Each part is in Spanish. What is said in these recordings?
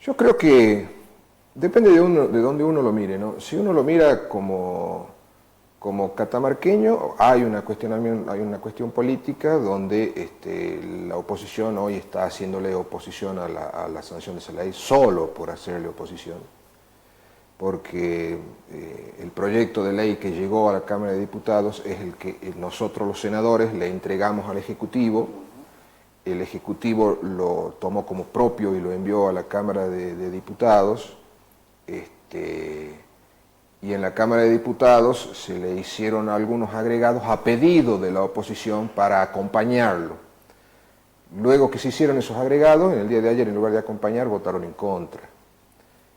Yo creo que depende de dónde uno lo mire, ¿no? Si uno lo mira como catamarqueño, hay una cuestión política donde la oposición hoy está haciéndole oposición a la sanción de esa ley solo por hacerle oposición, porque el proyecto de ley que llegó a la Cámara de Diputados es el que nosotros los senadores le entregamos al Ejecutivo. El Ejecutivo lo tomó como propio y lo envió a la Cámara de Diputados, y en la Cámara de Diputados se le hicieron algunos agregados a pedido de la oposición para acompañarlo. Luego que se hicieron esos agregados, en el día de ayer, en lugar de acompañar, votaron en contra.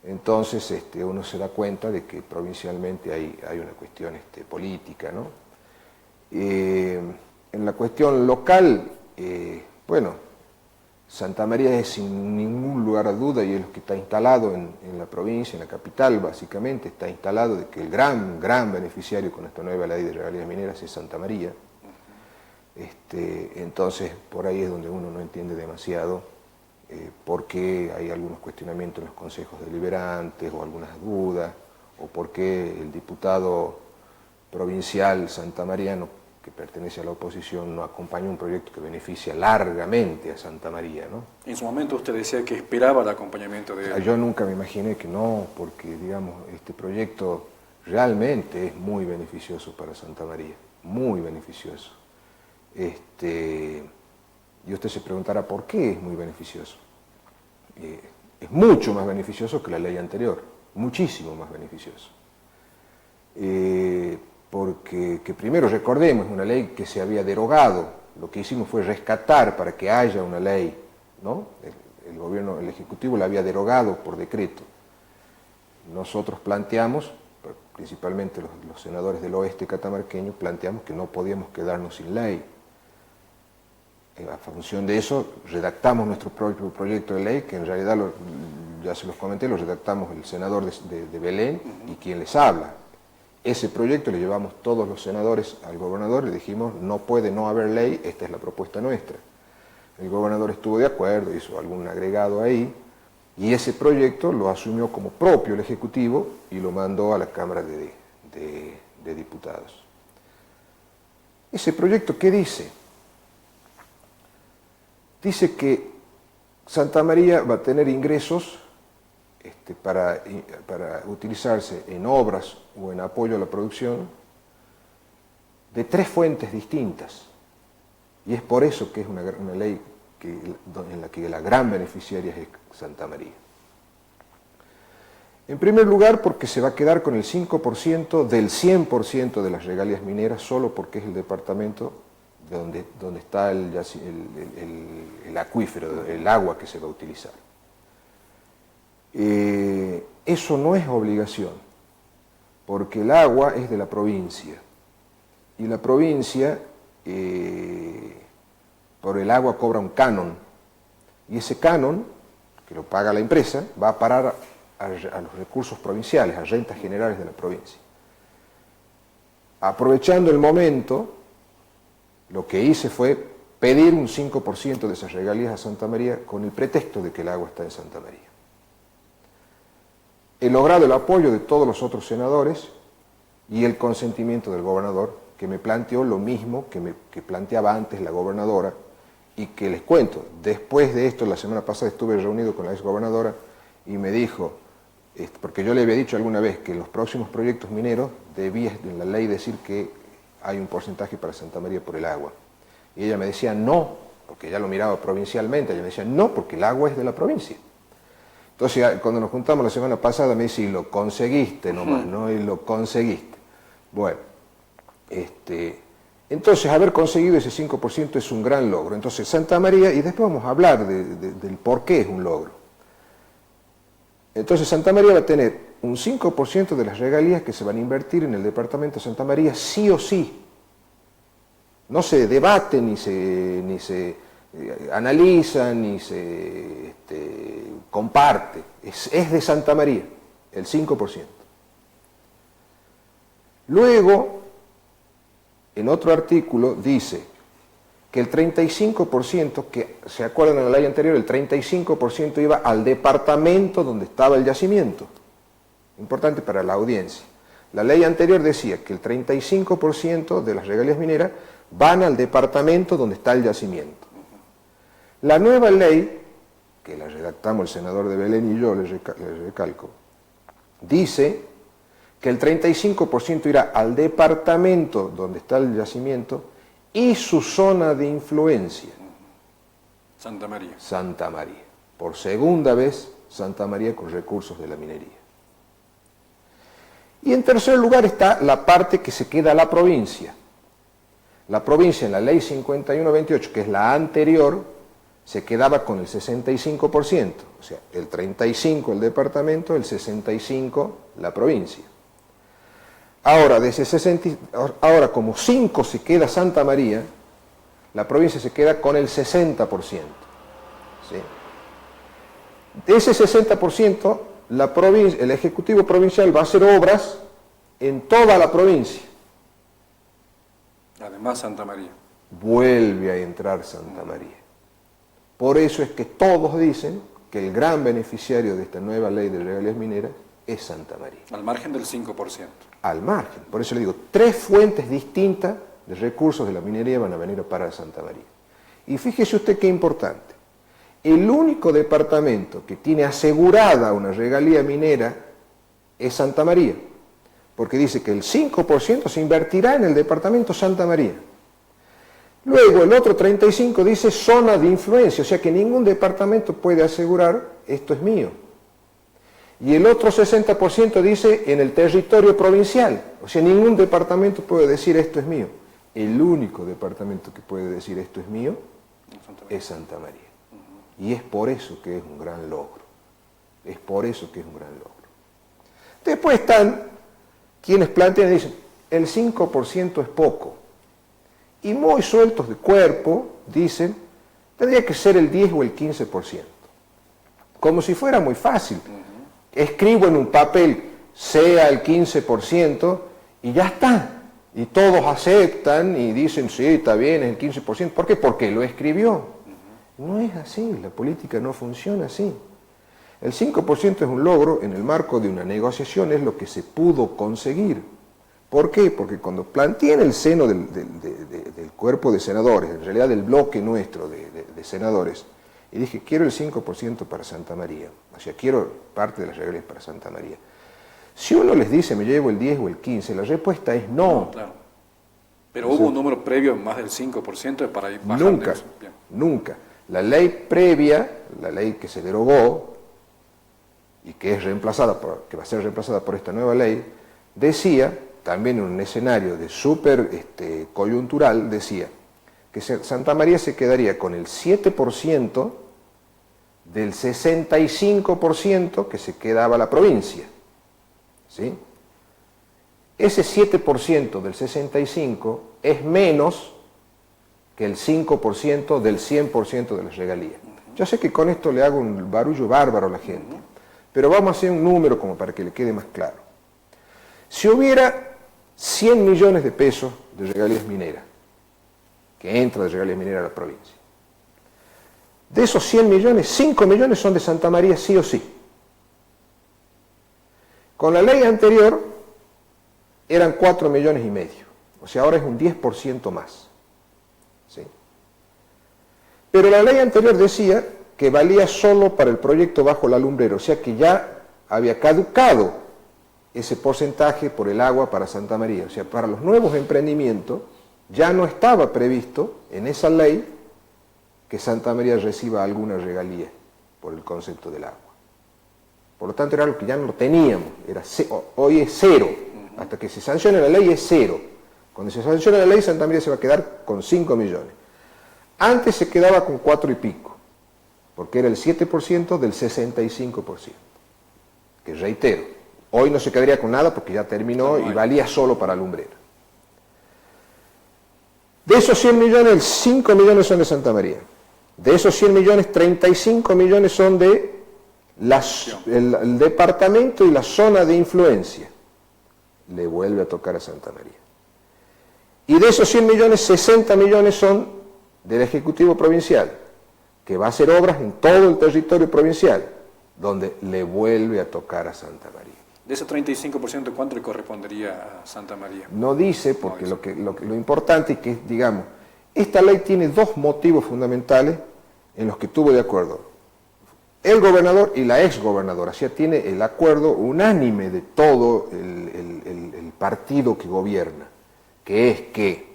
Entonces uno se da cuenta de que provincialmente hay una cuestión política, ¿no? En la cuestión local, bueno, Santa María es sin ningún lugar a duda, y es lo que está instalado en la provincia, en la capital básicamente, está instalado de que el gran beneficiario con esta nueva ley de regalías mineras es Santa María. Entonces, por ahí es donde uno no entiende demasiado por qué hay algunos cuestionamientos en los consejos deliberantes, o algunas dudas, o por qué el diputado provincial santamariano que pertenece a la oposición no acompaña un proyecto que beneficia largamente a Santa María, ¿no? En su momento usted decía que esperaba el acompañamiento de él. Yo nunca me imaginé que no, porque, digamos, este proyecto realmente es muy beneficioso para Santa María, muy beneficioso. Y usted se preguntará por qué es muy beneficioso. Es mucho más beneficioso que la ley anterior, muchísimo más beneficioso. Porque primero recordemos, es una ley que se había derogado. Lo que hicimos fue rescatar para que haya una ley, ¿no? El Ejecutivo la había derogado por decreto. Nosotros planteamos, principalmente los senadores del oeste catamarqueño, planteamos que no podíamos quedarnos sin ley. A función de eso, redactamos nuestro propio proyecto de ley, que en realidad, ya se los comenté, lo redactamos el senador de Belén y quien les habla. Ese proyecto le llevamos todos los senadores al gobernador, le dijimos, no puede no haber ley, esta es la propuesta nuestra. El gobernador estuvo de acuerdo, hizo algún agregado ahí, y ese proyecto lo asumió como propio el Ejecutivo y lo mandó a la Cámara de Diputados. ¿Ese proyecto qué dice? Dice que Santa María va a tener ingresos para utilizarse en obras o en apoyo a la producción de 3 fuentes distintas. Y es por eso que es una ley en la que la gran beneficiaria es Santa María. En primer lugar, porque se va a quedar con el 5% del 100% de las regalías mineras, solo porque es el departamento donde está el acuífero, el agua que se va a utilizar. Eso no es obligación, porque el agua es de la provincia, y la provincia por el agua cobra un canon, y ese canon, que lo paga la empresa, va a parar a los recursos provinciales, a rentas generales de la provincia. Aprovechando el momento, lo que hice fue pedir un 5% de esas regalías a Santa María con el pretexto de que el agua está en Santa María. He logrado el apoyo de todos los otros senadores y el consentimiento del gobernador, que me planteó lo mismo que planteaba antes la gobernadora, y que les cuento, después de esto, la semana pasada estuve reunido con la exgobernadora y me dijo, porque yo le había dicho alguna vez que en los próximos proyectos mineros debía en la ley decir que hay un porcentaje para Santa María por el agua. Y ella me decía no, porque ya lo miraba provincialmente, ella me decía no, porque el agua es de la provincia. Entonces, cuando nos juntamos la semana pasada, me dice, y lo conseguiste nomás, ¿no? Y lo conseguiste. Bueno, entonces haber conseguido ese 5% es un gran logro. Entonces, Santa María, y después vamos a hablar del por qué es un logro. Entonces, Santa María va a tener un 5% de las regalías que se van a invertir en el departamento de Santa María, sí o sí. No se debate, ni se analiza, ni se comparte. Es de Santa María, el 5%. Luego, en otro artículo dice que el 35%, que se acuerdan en la ley anterior, el 35% iba al departamento donde estaba el yacimiento. Importante para la audiencia. La ley anterior decía que el 35% de las regalías mineras van al departamento donde está el yacimiento. La nueva ley, que la redactamos el senador de Belén y yo, les recalco, dice que el 35% irá al departamento donde está el yacimiento y su zona de influencia. Santa María. Santa María. Por segunda vez, Santa María con recursos de la minería. Y en tercer lugar está la parte que se queda a la provincia. La provincia en la ley 5128, que es la anterior, se quedaba con el 65%, o sea, el 35% el departamento, el 65% la provincia. Ahora, ahora como 5 se queda Santa María, la provincia se queda con el 60%. ¿Sí? De ese 60%, el Ejecutivo Provincial va a hacer obras en toda la provincia. Además Santa María. Vuelve a entrar Santa María. Por eso es que todos dicen que el gran beneficiario de esta nueva ley de regalías mineras es Santa María. Al margen del 5%. Al margen. Por eso le digo, 3 fuentes distintas de recursos de la minería van a venir a parar a Santa María. Y fíjese usted qué importante. El único departamento que tiene asegurada una regalía minera es Santa María. Porque dice que el 5% se invertirá en el departamento Santa María. Luego el otro 35% dice zona de influencia, o sea que ningún departamento puede asegurar esto es mío. Y el otro 60% dice en el territorio provincial, o sea ningún departamento puede decir esto es mío. El único departamento que puede decir esto es mío es Santa María. Y es por eso que es un gran logro. Es por eso que es un gran logro. Después están quienes plantean y dicen, el 5% es poco. Y muy sueltos de cuerpo, dicen, tendría que ser el 10 o el 15%. Como si fuera muy fácil. Escribo en un papel, sea el 15%, y ya está. Y todos aceptan y dicen, sí, está bien, es el 15%. ¿Por qué? Porque lo escribió. No es así, la política no funciona así. El 5% es un logro en el marco de una negociación, es lo que se pudo conseguir. ¿Por qué? Porque cuando planteé en el seno del cuerpo de senadores, en realidad del bloque nuestro de senadores, y dije, quiero el 5% para Santa María, o sea, quiero parte de las regalías para Santa María. Si uno les dice, me llevo el 10 o el 15, la respuesta es no. Claro. Pero hubo un número previo, más del 5%, para ir bajando. Nunca, nunca. La ley previa, la ley que se derogó, y que es reemplazada que va a ser reemplazada por esta nueva ley, decía, también en un escenario de súper coyuntural, decía que Santa María se quedaría con el 7% del 65% que se quedaba la provincia. ¿Sí? Ese 7% del 65% es menos que el 5% del 100% de las regalías. Yo sé que con esto le hago un barullo bárbaro a la gente, pero vamos a hacer un número como para que le quede más claro. Si hubiera 100 millones de pesos de regalías mineras, que entra de regalías mineras a la provincia, de esos 100 millones, 5 millones son de Santa María sí o sí. Con la ley anterior eran 4,5 millones, o sea, ahora es un 10% más. ¿Sí? Pero la ley anterior decía que valía solo para el proyecto bajo la lumbrera, o sea que ya había caducado ese porcentaje por el agua para Santa María. O sea, para los nuevos emprendimientos ya no estaba previsto en esa ley que Santa María reciba alguna regalía por el concepto del agua. Por lo tanto, era algo que ya no lo teníamos. Hoy es 0. Hasta que se sancione la ley es 0. Cuando se sancione la ley, Santa María se va a quedar con 5 millones. Antes se quedaba con 4 y pico, porque era el 7% del 65%. Que reitero, hoy no se quedaría con nada porque ya terminó y valía solo para lumbrera. De esos 100 millones, 5 millones son de Santa María. De esos 100 millones, 35 millones son de el departamento y la zona de influencia. Le vuelve a tocar a Santa María. Y de esos 100 millones, 60 millones son del Ejecutivo Provincial, que va a hacer obras en todo el territorio provincial, donde le vuelve a tocar a Santa María. De ese 35%, ¿cuánto le correspondería a Santa María? No dice, porque lo importante es que, digamos, esta ley tiene dos motivos fundamentales en los que estuvo de acuerdo el gobernador y la exgobernadora. O sea, tiene el acuerdo unánime de todo el partido que gobierna, que es que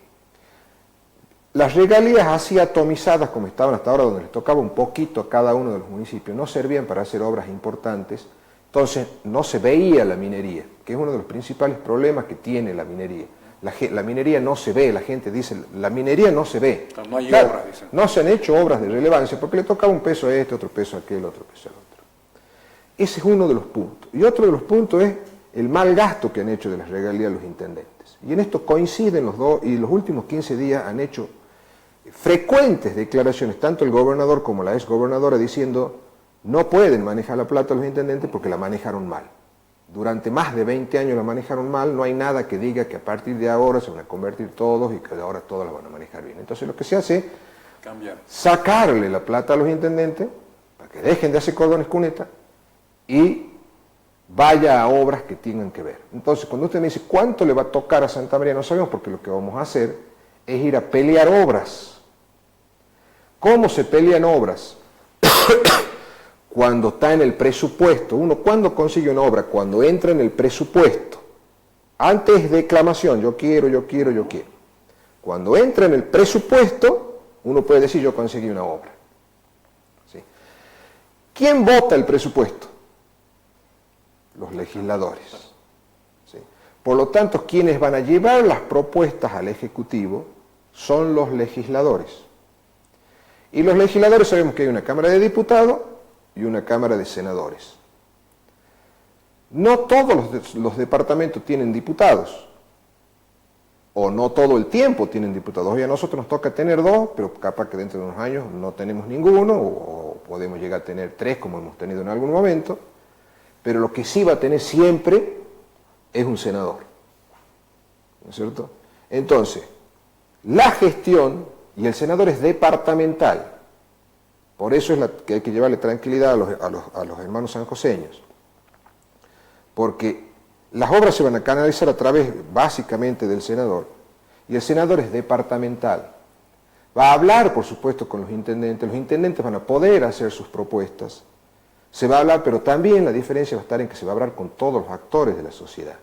las regalías así atomizadas como estaban hasta ahora, donde les tocaba un poquito a cada uno de los municipios, no servían para hacer obras importantes. Entonces no se veía la minería, que es uno de los principales problemas que tiene la minería. La minería no se ve, la gente dice, la minería no se ve. No hay obras, dicen. No se han hecho obras de relevancia porque le tocaba un peso a este, otro peso a aquel, otro peso al otro. Ese es uno de los puntos. Y otro de los puntos es el mal gasto que han hecho de las regalías los intendentes. Y en esto coinciden los dos, y los últimos 15 días han hecho frecuentes declaraciones, tanto el gobernador como la exgobernadora, diciendo no pueden manejar la plata los intendentes porque la manejaron mal. Durante más de 20 años la manejaron mal, no hay nada que diga que a partir de ahora se van a convertir todos y que ahora todos la van a manejar bien. Entonces lo que se hace es sacarle la plata a los intendentes para que dejen de hacer cordones cuneta y vaya a obras que tengan que ver. Entonces cuando usted me dice cuánto le va a tocar a Santa María, no sabemos, porque lo que vamos a hacer es ir a pelear obras. ¿Cómo se pelean obras? Cuando está en el presupuesto. Uno, ¿cuándo consigue una obra? Cuando entra en el presupuesto. Antes es declamación, yo quiero, yo quiero, yo quiero. Cuando entra en el presupuesto, uno puede decir yo conseguí una obra. ¿Sí? ¿Quién vota el presupuesto? Los legisladores. ¿Sí? Por lo tanto, quienes van a llevar las propuestas al Ejecutivo son los legisladores. Y los legisladores sabemos que hay una Cámara de Diputados y una Cámara de Senadores. No todos los departamentos tienen diputados, o no todo el tiempo tienen diputados. Hoy a nosotros nos toca tener dos, pero capaz que dentro de unos años no tenemos ninguno, o podemos llegar a tener tres como hemos tenido en algún momento, pero lo que sí va a tener siempre es un senador, ¿no es cierto? Entonces, la gestión, y el senador es departamental. Por eso es que hay que llevarle tranquilidad a los hermanos sanjoseños. Porque las obras se van a canalizar a través básicamente del senador. Y el senador es departamental. Va a hablar, por supuesto, con los intendentes van a poder hacer sus propuestas. Se va a hablar, pero también la diferencia va a estar en que se va a hablar con todos los actores de la sociedad.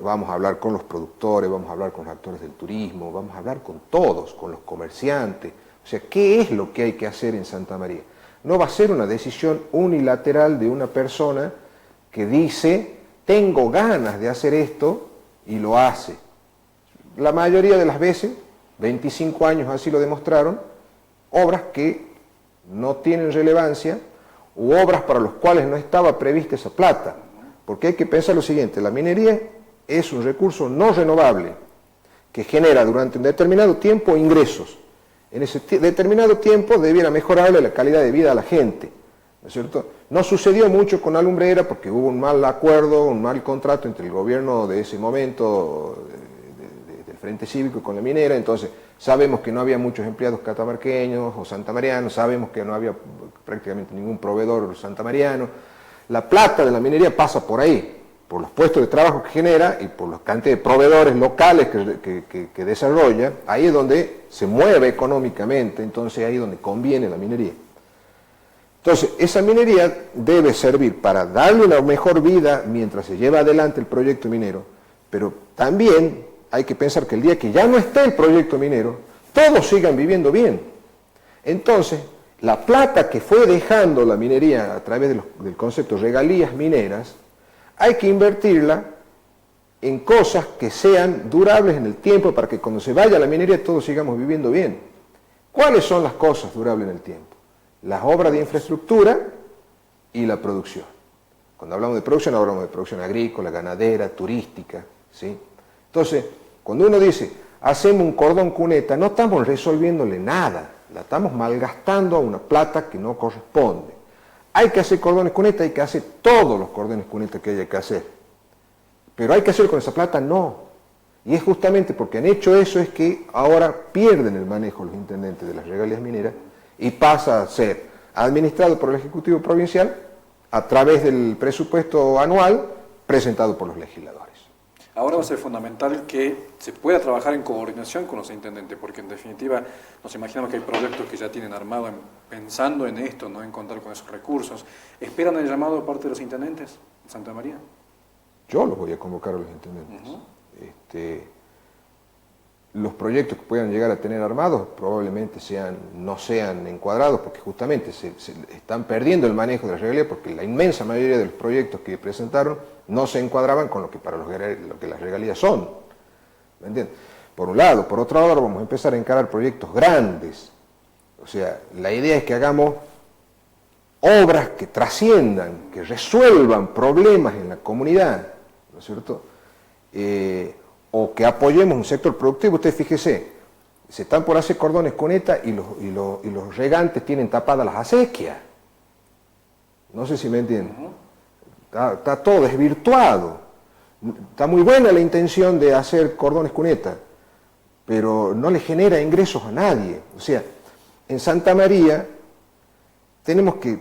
Vamos a hablar con los productores, vamos a hablar con los actores del turismo, vamos a hablar con todos, con los comerciantes. O sea, ¿qué es lo que hay que hacer en Santa María? No va a ser una decisión unilateral de una persona que dice, tengo ganas de hacer esto, y lo hace. La mayoría de las veces, 25 años así lo demostraron, obras que no tienen relevancia, u obras para las cuales no estaba prevista esa plata. Porque hay que pensar lo siguiente, la minería es un recurso no renovable, que genera durante un determinado tiempo ingresos. En ese determinado tiempo debiera mejorarle la calidad de vida a la gente, ¿no es cierto? No sucedió mucho con la lumbrera porque hubo un mal acuerdo, un mal contrato entre el gobierno de ese momento, del Frente Cívico con la minera. Entonces sabemos que no había muchos empleados catamarqueños o santamarianos, sabemos que no había prácticamente ningún proveedor santamariano. La plata de la minería pasa por ahí, por los puestos de trabajo que genera y por la cantidad de proveedores locales que desarrolla. Ahí es donde se mueve económicamente, entonces ahí es donde conviene la minería. Entonces, esa minería debe servir para darle una mejor vida mientras se lleva adelante el proyecto minero, pero también hay que pensar que el día que ya no esté el proyecto minero, todos sigan viviendo bien. Entonces, la plata que fue dejando la minería a través del concepto de regalías mineras, hay que invertirla en cosas que sean durables en el tiempo para que cuando se vaya la minería todos sigamos viviendo bien. ¿Cuáles son las cosas durables en el tiempo? Las obras de infraestructura y la producción. Cuando hablamos de producción agrícola, ganadera, turística, ¿sí? Entonces, cuando uno dice, hacemos un cordón cuneta, no estamos resolviéndole nada, la estamos malgastando a una plata que no corresponde. Hay que hacer cordones cuneta, hay que hacer todos los cordones cuneta que haya que hacer. Pero hay que hacerlo con esa plata, no. Y es justamente porque han hecho eso es que ahora pierden el manejo los intendentes de las regalías mineras y pasa a ser administrado por el Ejecutivo Provincial a través del presupuesto anual presentado por los legisladores. Ahora va a ser fundamental que se pueda trabajar en coordinación con los intendentes, porque en definitiva nos imaginamos que hay proyectos que ya tienen armado pensando en esto, no en contar con esos recursos. ¿Esperan el llamado de parte de los intendentes en Santa María? Yo los voy a convocar a los intendentes. Los proyectos que puedan llegar a tener armados probablemente no sean encuadrados porque justamente se están perdiendo el manejo de la regalía porque la inmensa mayoría de los proyectos que presentaron no se encuadraban con lo que las regalías son. ¿Me entiendes? Por un lado. Por otro lado, vamos a empezar a encarar proyectos grandes. O sea, la idea es que hagamos obras que trasciendan, que resuelvan problemas en la comunidad, ¿no es cierto? O que apoyemos un sector productivo. Usted fíjese, se están por hacer cordones cuneta y los regantes tienen tapadas las acequias. No sé si me entienden. Está todo desvirtuado. Está muy buena la intención de hacer cordones cuneta, pero no le genera ingresos a nadie. O sea, en Santa María tenemos que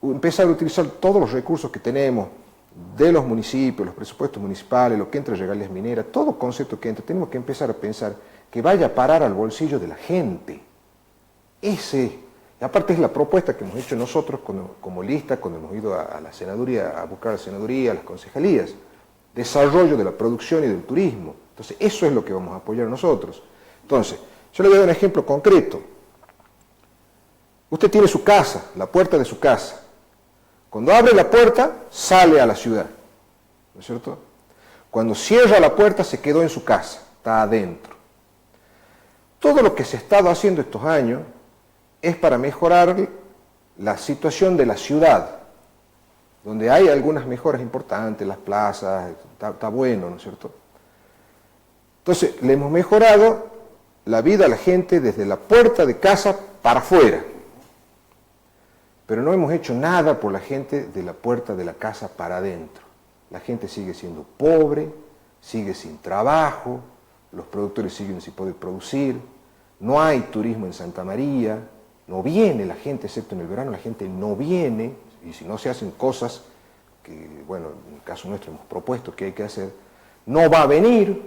empezar a utilizar todos los recursos que tenemos de los municipios, los presupuestos municipales, lo que entra en regalías mineras, todo concepto que entra, tenemos que empezar a pensar que vaya a parar al bolsillo de la gente. Aparte es la propuesta que hemos hecho nosotros como lista cuando hemos ido a la senaduría, a buscar a la senaduría, a las concejalías, desarrollo de la producción y del turismo. Entonces eso es lo que vamos a apoyar nosotros. Entonces, yo le voy a dar un ejemplo concreto. Usted tiene su casa, la puerta de su casa. Cuando abre la puerta, sale a la ciudad, ¿no es cierto? Cuando cierra la puerta, se quedó en su casa, está adentro. Todo lo que se ha estado haciendo estos años es para mejorar la situación de la ciudad, donde hay algunas mejoras importantes, las plazas, está bueno, ¿no es cierto? Entonces, le hemos mejorado la vida a la gente desde la puerta de casa para afuera. Pero no hemos hecho nada por la gente de la puerta de la casa para adentro. La gente sigue siendo pobre, sigue sin trabajo, los productores siguen sin poder producir, no hay turismo en Santa María, no viene la gente, excepto en el verano, la gente no viene, y si no se hacen cosas que, bueno, en el caso nuestro hemos propuesto que hay que hacer, no va a venir.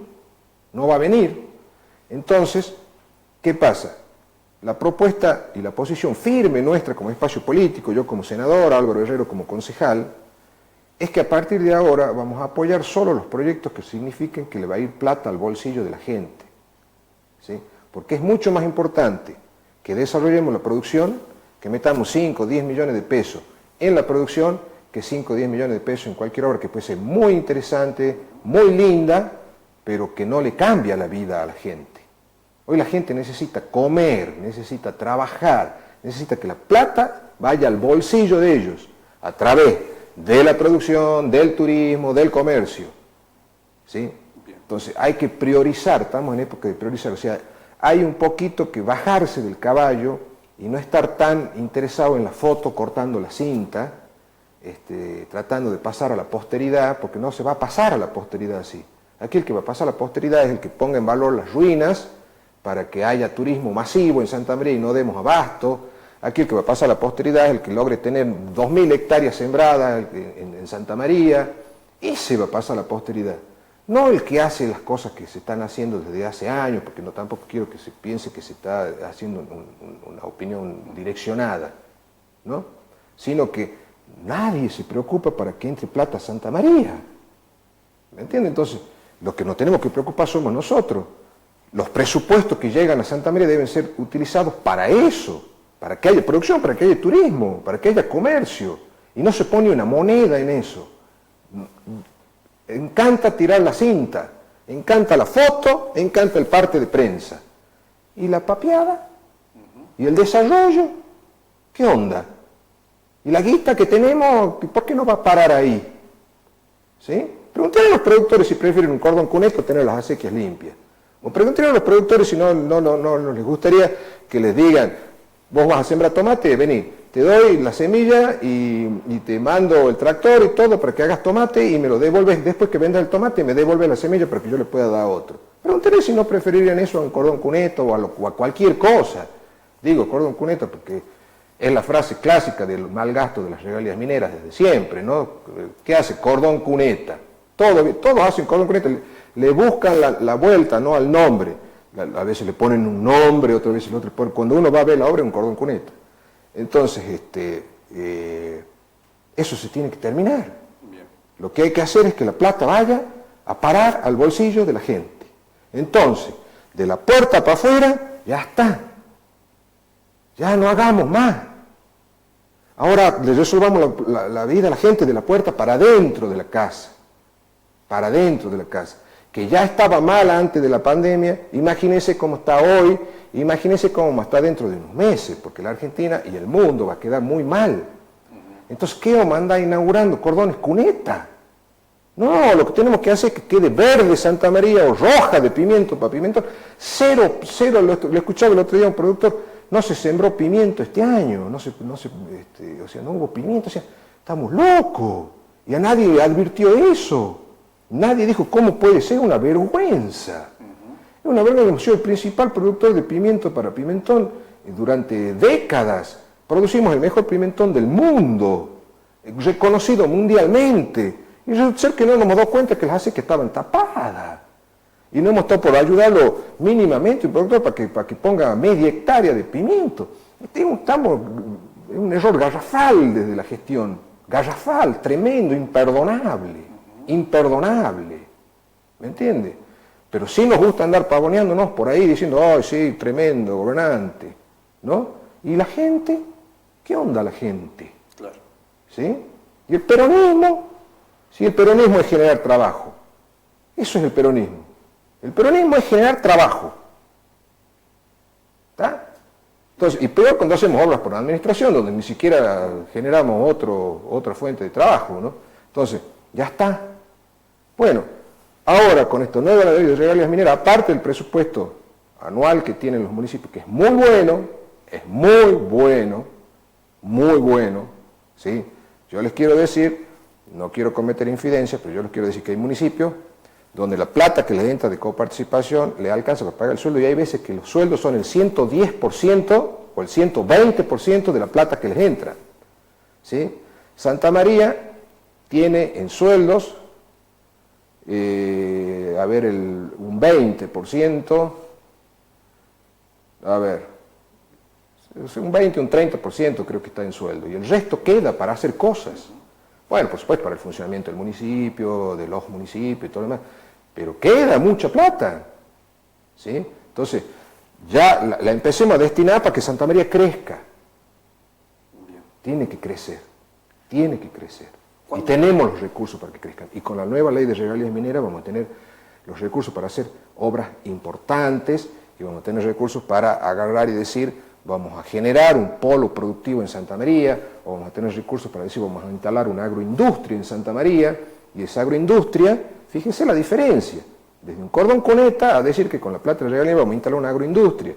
Entonces, ¿qué pasa? La propuesta y la posición firme nuestra como espacio político, yo como senador, Álvaro Herrero como concejal, es que a partir de ahora vamos a apoyar solo los proyectos que signifiquen que le va a ir plata al bolsillo de la gente, ¿sí? Porque es mucho más importante que desarrollemos la producción, que metamos 5 o 10 millones de pesos en la producción, que 5 o 10 millones de pesos en cualquier obra que puede ser muy interesante, muy linda, pero que no le cambia la vida a la gente. Hoy la gente necesita comer, necesita trabajar, necesita que la plata vaya al bolsillo de ellos, a través de la producción, del turismo, del comercio. ¿Sí? Entonces hay que priorizar, estamos en época de priorizar, o sea, hay un poquito que bajarse del caballo y no estar tan interesado en la foto cortando la cinta, tratando de pasar a la posteridad, porque no se va a pasar a la posteridad así. Aquí el que va a pasar a la posteridad es el que ponga en valor las ruinas para que haya turismo masivo en Santa María y no demos abasto. Aquí el que va a pasar a la posteridad es el que logre tener 2.000 hectáreas sembradas en Santa María. Ese va a pasar a la posteridad. No el que hace las cosas que se están haciendo desde hace años, porque no tampoco quiero que se piense que se está haciendo una opinión direccionada, ¿no? Sino que nadie se preocupa para que entre plata a Santa María. ¿Me entiende? Entonces, lo que nos tenemos que preocupar somos nosotros. Los presupuestos que llegan a Santa María deben ser utilizados para eso, para que haya producción, para que haya turismo, para que haya comercio. Y no se pone una moneda en eso. Encanta tirar la cinta, encanta la foto, encanta el parte de prensa. ¿Y la papeada? ¿Y el desarrollo? ¿Qué onda? ¿Y la guita que tenemos, por qué no va a parar ahí? ¿Sí? Pregúntale a los productores si prefieren un cordón cuneta o tener las acequias limpias. O pregúntale a los productores si no les gustaría que les digan, Vos vas a sembrar tomate, vení, te doy la semilla y te mando el tractor y todo para que hagas tomate y me lo devuelves, después que vendas el tomate, me devuelves la semilla para que yo le pueda dar a otro. Pregúntale si no preferirían eso a un cordón cuneta o a cualquier cosa. Digo cordón cuneta porque es la frase clásica del mal gasto de las regalías mineras desde siempre, ¿no? ¿Qué hace cordón cuneta? Todos hacen cordón cuneta, le buscan la vuelta, ¿no?, al nombre. A veces le ponen un nombre, otras veces el otro. Cuando uno va a ver la obra es un cordón cuneta. Entonces, eso se tiene que terminar. Bien. Lo que hay que hacer es que la plata vaya a parar al bolsillo de la gente. Entonces, de la puerta para afuera, ya está. Ya no hagamos más. Ahora le resolvamos la vida a la gente de la puerta para adentro de la casa. Para adentro de la casa. Que ya estaba mal antes de la pandemia, imagínense cómo está hoy, imagínense cómo está dentro de unos meses, porque la Argentina y el mundo va a quedar muy mal. Entonces, ¿qué vamos a andar inaugurando? Cordones cuneta. No, lo que tenemos que hacer es que quede verde Santa María o roja de pimiento para pimentón. Cero, lo escuchaba el otro día un productor, no se sembró pimiento este año, no hubo pimiento, o sea, estamos locos. Y a nadie advirtió eso. Nadie dijo, ¿cómo puede ser? Una vergüenza. Es una vergüenza. Hemos sido el principal productor de pimiento para pimentón durante décadas. Producimos el mejor pimentón del mundo, reconocido mundialmente. Y resulta ser que no nos hemos dado cuenta que las hace que estaban tapadas. Y no hemos estado por ayudarlo mínimamente, un productor, para que ponga media hectárea de pimiento. Estamos en un error garrafal desde la gestión. Garrafal, tremendo, imperdonable. Imperdonable, ¿me entiende? Pero sí nos gusta andar pavoneándonos por ahí diciendo, ¡ay, sí, tremendo gobernante! ¿No? ¿Y la gente? ¿Qué onda la gente? Claro. ¿Sí? ¿Y el peronismo? Sí, el peronismo es generar trabajo. Eso es el peronismo. El peronismo es generar trabajo. ¿Está? Entonces, y peor cuando hacemos obras por la administración, donde ni siquiera generamos otra fuente de trabajo, ¿no? Entonces, ya está. Bueno, ahora con esta nueva ley de regalías mineras, aparte del presupuesto anual que tienen los municipios, que es muy bueno, ¿sí? Yo les quiero decir, no quiero cometer infidencias, pero yo les quiero decir que hay municipios donde la plata que les entra de coparticipación le alcanza para pagar el sueldo, y hay veces que los sueldos son el 110% o el 120% de la plata que les entra, ¿sí? Santa María tiene en sueldos, un 20%, un 20, un 30% creo que está en sueldo, y el resto queda para hacer cosas. Bueno, por supuesto, para el funcionamiento del municipio, de los municipios y todo lo demás, pero queda mucha plata, ¿sí? Entonces, ya la empecemos a destinar para que Santa María crezca. Tiene que crecer. Y tenemos los recursos para que crezcan. Y con la nueva ley de regalías mineras vamos a tener los recursos para hacer obras importantes y vamos a tener recursos para agarrar y decir, vamos a generar un polo productivo en Santa María, o vamos a tener recursos para decir, vamos a instalar una agroindustria en Santa María, y esa agroindustria, fíjense la diferencia, desde un cordón cuneta a decir que con la plata de regalías vamos a instalar una agroindustria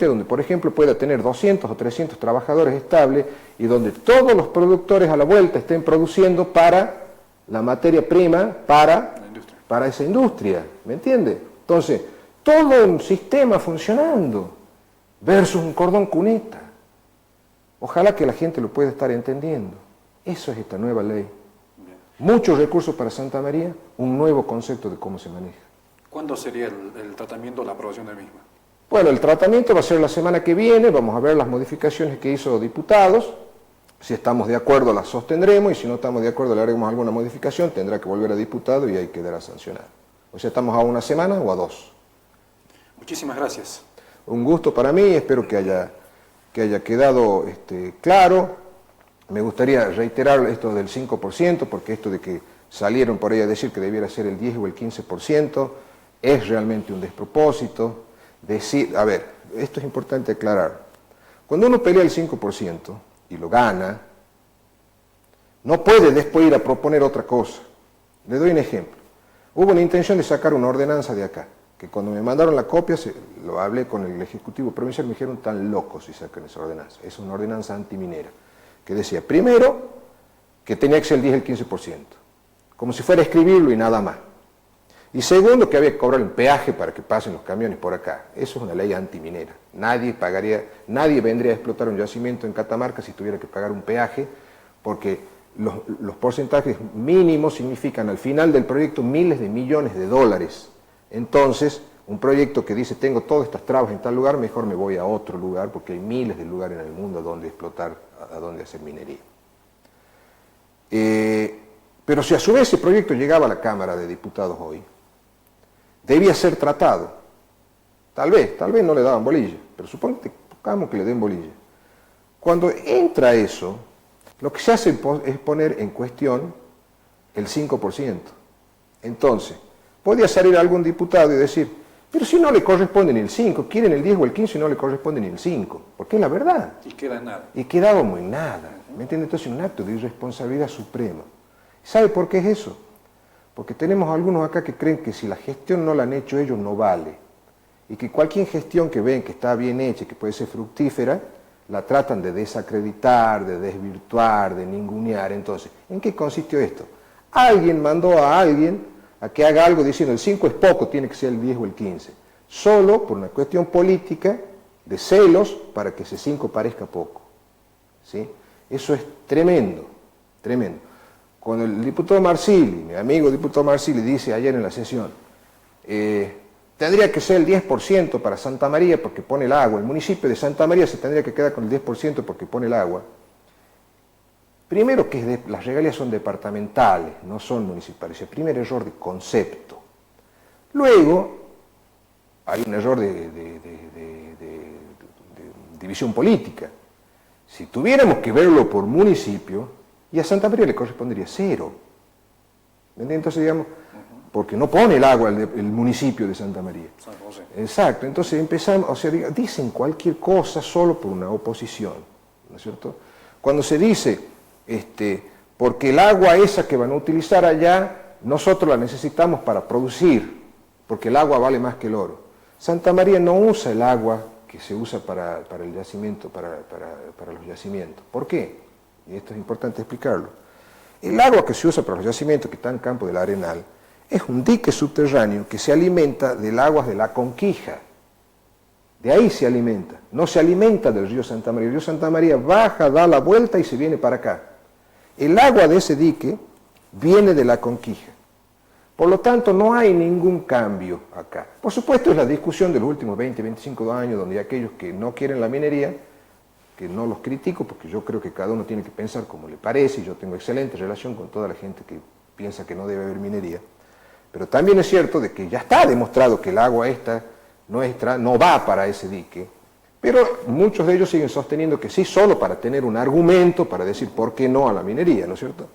donde, por ejemplo, pueda tener 200 o 300 trabajadores estables y donde todos los productores a la vuelta estén produciendo para la materia prima, para esa industria, ¿me entiende? Entonces, todo un sistema funcionando versus un cordón cuneta. Ojalá que la gente lo pueda estar entendiendo. Eso es esta nueva ley. Muchos recursos para Santa María, un nuevo concepto de cómo se maneja. ¿Cuándo sería el tratamiento, la aprobación del mismo? Bueno, el tratamiento va a ser la semana que viene, vamos a ver las modificaciones que hizo diputados, si estamos de acuerdo las sostendremos y si no estamos de acuerdo le haremos alguna modificación, tendrá que volver a diputado y ahí quedará sancionado. O sea, estamos a una semana o a 2. Muchísimas gracias. Un gusto para mí, espero que haya quedado claro. Me gustaría reiterar esto del 5%, porque esto de que salieron por ahí a decir que debiera ser el 10 o el 15%, es realmente un despropósito. A ver, esto es importante aclarar. Cuando uno pelea el 5% y lo gana, no puede después ir a proponer otra cosa. Le doy un ejemplo. Hubo una intención de sacar una ordenanza de acá, que cuando me mandaron la copia, lo hablé con el Ejecutivo Provincial, me dijeron tan locos si sacan esa ordenanza. Es una ordenanza antiminera, que decía, primero, que tenía que ser el 10 y el 15%, como si fuera a escribirlo y nada más. Y segundo, que había que cobrar un peaje para que pasen los camiones por acá. Eso es una ley antiminera. Nadie vendría a explotar un yacimiento en Catamarca si tuviera que pagar un peaje, porque los porcentajes mínimos significan al final del proyecto miles de millones de dólares. Entonces, un proyecto que dice, tengo todas estas trabas en tal lugar, mejor me voy a otro lugar, porque hay miles de lugares en el mundo donde explotar, a donde hacer minería. Pero si a su vez ese proyecto llegaba a la Cámara de Diputados hoy, debía ser tratado. Tal vez no le daban bolilla, pero supongamos que le den bolilla. Cuando entra eso, lo que se hace es poner en cuestión el 5%. Entonces, podía salir algún diputado y decir, pero si no le corresponde ni el 5, quieren el 10 o el 15 y no le corresponde ni el 5, porque es la verdad. Y queda en nada. Y quedábamos en nada. ¿Me entiende? Entonces es un acto de irresponsabilidad suprema. ¿Sabe por qué es eso? Porque tenemos algunos acá que creen que si la gestión no la han hecho ellos no vale. Y que cualquier gestión que ven que está bien hecha, que puede ser fructífera, la tratan de desacreditar, de desvirtuar, de ningunear. Entonces, ¿en qué consistió esto? Alguien mandó a alguien a que haga algo diciendo el 5 es poco, tiene que ser el 10 o el 15. Solo por una cuestión política de celos para que ese 5 parezca poco. ¿Sí? Eso es tremendo, tremendo. Cuando el diputado Marsili, mi amigo diputado Marsili, dice ayer en la sesión, tendría que ser el 10% para Santa María porque pone el agua, el municipio de Santa María se tendría que quedar con el 10% porque pone el agua. Primero que las regalías son departamentales, no son municipales, el primer error de concepto. Luego, hay un error de división política. Si tuviéramos que verlo por municipio, y a Santa María le correspondería 0. ¿Me entiendes? Entonces, digamos, porque no pone el agua el municipio de Santa María. San José. Exacto, entonces empezamos, o sea, dicen cualquier cosa solo por una oposición, ¿no es cierto? Cuando se dice, porque el agua esa que van a utilizar allá, nosotros la necesitamos para producir, porque el agua vale más que el oro. Santa María no usa el agua que se usa para el yacimiento, para los yacimientos. ¿Por qué? Y esto es importante explicarlo. El agua que se usa para los yacimientos, que está en Campo del Arenal, es un dique subterráneo que se alimenta del agua de la Conquija. De ahí se alimenta. No se alimenta del río Santa María. El río Santa María baja, da la vuelta y se viene para acá. El agua de ese dique viene de la Conquija. Por lo tanto, no hay ningún cambio acá. Por supuesto, es la discusión de los últimos 20, 25 años, donde aquellos que no quieren la minería, que no los critico, porque yo creo que cada uno tiene que pensar como le parece, y yo tengo excelente relación con toda la gente que piensa que no debe haber minería, pero también es cierto de que ya está demostrado que el agua esta nuestra no va para ese dique, pero muchos de ellos siguen sosteniendo que sí, solo para tener un argumento para decir por qué no a la minería, ¿no es cierto?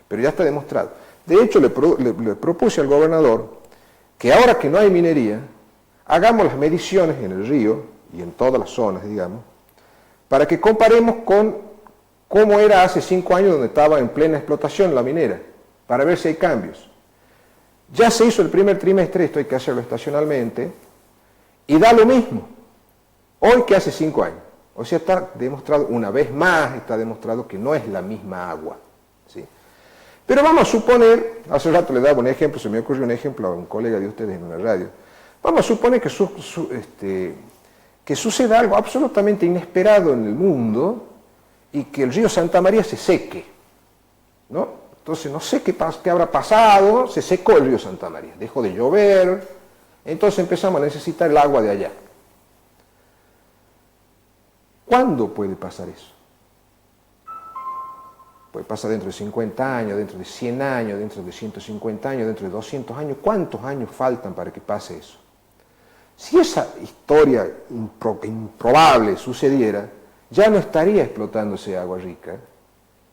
Pero ya está demostrado. De hecho, le propuse al gobernador que ahora que no hay minería, hagamos las mediciones en el río y en todas las zonas, digamos, para que comparemos con cómo era hace 5 años donde estaba en plena explotación la minera, para ver si hay cambios. Ya se hizo el primer trimestre, esto hay que hacerlo estacionalmente, y da lo mismo, hoy que hace 5 años. O sea, está demostrado, una vez más, está demostrado que no es la misma agua. ¿Sí? Pero vamos a suponer, hace rato le daba un ejemplo, se me ocurrió un ejemplo a un colega de ustedes en una radio, vamos a suponer que suceda algo absolutamente inesperado en el mundo y que el río Santa María se seque, ¿no? Entonces no sé qué habrá pasado, se secó el río Santa María, dejó de llover, entonces empezamos a necesitar el agua de allá. ¿Cuándo puede pasar eso? Puede pasar dentro de 50 años, dentro de 100 años, dentro de 150 años, dentro de 200 años. ¿Cuántos años faltan para que pase eso? Si esa historia improbable sucediera, ya no estaría explotándose agua rica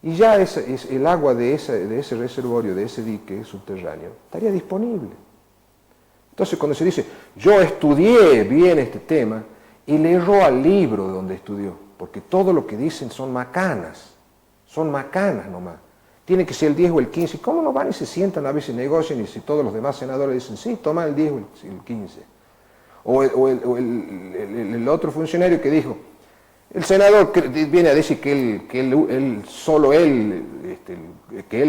y ya el agua de ese reservorio, de ese dique subterráneo, estaría disponible. Entonces, cuando se dice, yo estudié bien este tema y le erró al libro de donde estudió, porque todo lo que dicen son macanas nomás. Tiene que ser el 10 o el 15. ¿Cómo no van y se sientan a veces negocian y si todos los demás senadores dicen, sí, toma el 10 o el 15? el otro funcionario que dijo, el senador viene a decir que él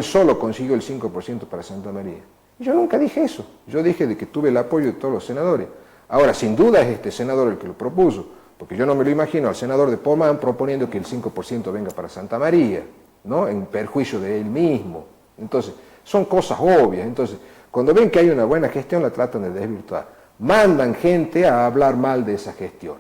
solo consiguió el 5% para Santa María. Yo nunca dije eso, yo dije de que tuve el apoyo de todos los senadores. Ahora, sin duda es este senador el que lo propuso, porque yo no me lo imagino al senador de Pomán proponiendo que el 5% venga para Santa María, ¿no? En perjuicio de él mismo. Entonces, son cosas obvias. Entonces, cuando ven que hay una buena gestión, la tratan de desvirtuar. Mandan gente a hablar mal de esa gestión,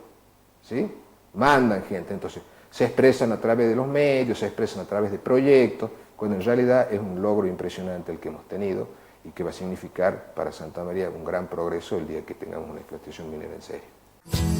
¿sí? Mandan gente, entonces se expresan a través de los medios, se expresan a través de proyectos, cuando en realidad es un logro impresionante el que hemos tenido y que va a significar para Santa María un gran progreso el día que tengamos una explotación minera en serio.